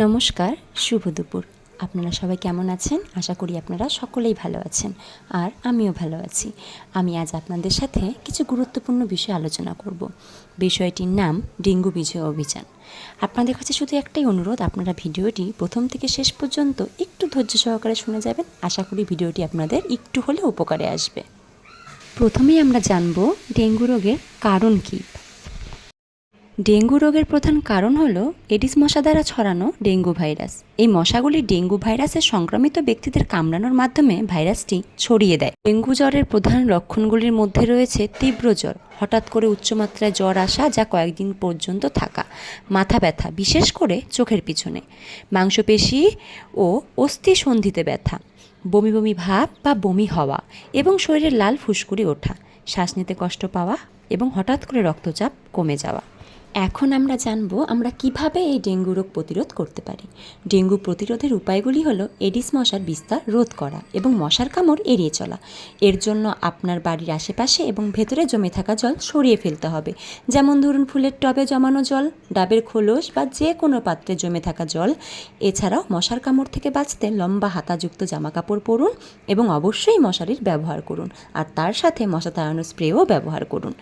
নমস্কার, শুভ দুপুর। আপনারা সবাই কেমন আছেন? আশা করি আপনারা সকলেই ভালো আছেন, আর আমিও ভালো আছি। আমি আজ আপনাদের সাথে কিছু গুরুত্বপূর্ণ বিষয় আলোচনা করব। বিষয়টির নাম ডেঙ্গু বিজয় অভিযান। আপনাদের কাছে শুধু একটাই অনুরোধ, আপনারা ভিডিওটি প্রথম থেকে শেষ পর্যন্ত একটু ধৈর্য সহকারে শুনে যাবেন। আশা করি ভিডিওটি আপনাদের একটু হলেও উপকারে আসবে। প্রথমেই আমরা জানব ডেঙ্গু রোগের কারণ কী। ডেঙ্গু রোগের প্রধান কারণ হলো এডিস মশা দ্বারা ছড়ানো ডেঙ্গু ভাইরাস। এই মশাগুলি ডেঙ্গু ভাইরাসের সংক্রমিত ব্যক্তিদের কামড়ানোর মাধ্যমে ভাইরাসটি ছড়িয়ে দেয়। ডেঙ্গু জ্বরের প্রধান লক্ষণগুলির মধ্যে রয়েছে তীব্র জ্বর, হঠাৎ করে উচ্চমাত্রায় জ্বর আসা যা কয়েকদিন পর্যন্ত থাকা, মাথা ব্যথা বিশেষ করে চোখের পিছনে, মাংসপেশি ও অস্থি সন্ধিতে ব্যথা, বমি বমি ভাব বা বমি হওয়া এবং শরীরে লাল ফুসকুড়ি ওঠা, শ্বাস নিতে কষ্ট পাওয়া এবং হঠাৎ করে রক্তচাপ কমে যাওয়া। এখন আমরা জানব আমরা কিভাবে এই ডেঙ্গু রোগ প্রতিরোধ করতে পারি। ডেঙ্গু প্রতিরোধের উপায়গুলি হলো এডিস মশার বিস্তার রোধ করা এবং মশার কামড় এড়িয়ে চলা। এর জন্য আপনার বাড়ির আশেপাশে এবং ভেতরে জমে থাকা জল সরিয়ে ফেলতে হবে। যেমন ধরুন ফুলের টবে জমানো জল, ডাবের খোলস বা যে কোনো পাত্রে জমে থাকা জল। এছাড়াও মশার কামড় থেকে বাঁচতে লম্বা হাতাযুক্ত জামাকাপড় পরুন এবং অবশ্যই মশারির ব্যবহার করুন, আর তার সাথে মশা তাড়ানোর স্প্রেও ব্যবহার করুন।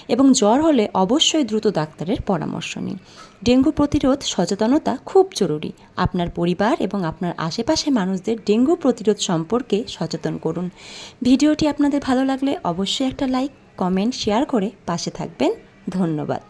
এবং জ্বর হলে অবশ্যই দ্রুত ডাক্তারের পরামর্শ নিন। ডেঙ্গু প্রতিরোধ সচেতনতা খুব জরুরি। আপনার পরিবার এবং আপনার আশেপাশে মানুষদের ডেঙ্গু প্রতিরোধ সম্পর্কে সচেতন করুন। ভিডিওটি আপনাদের ভালো লাগলে অবশ্যই একটা লাইক, কমেন্ট, শেয়ার করে পাশে থাকবেন। ধন্যবাদ।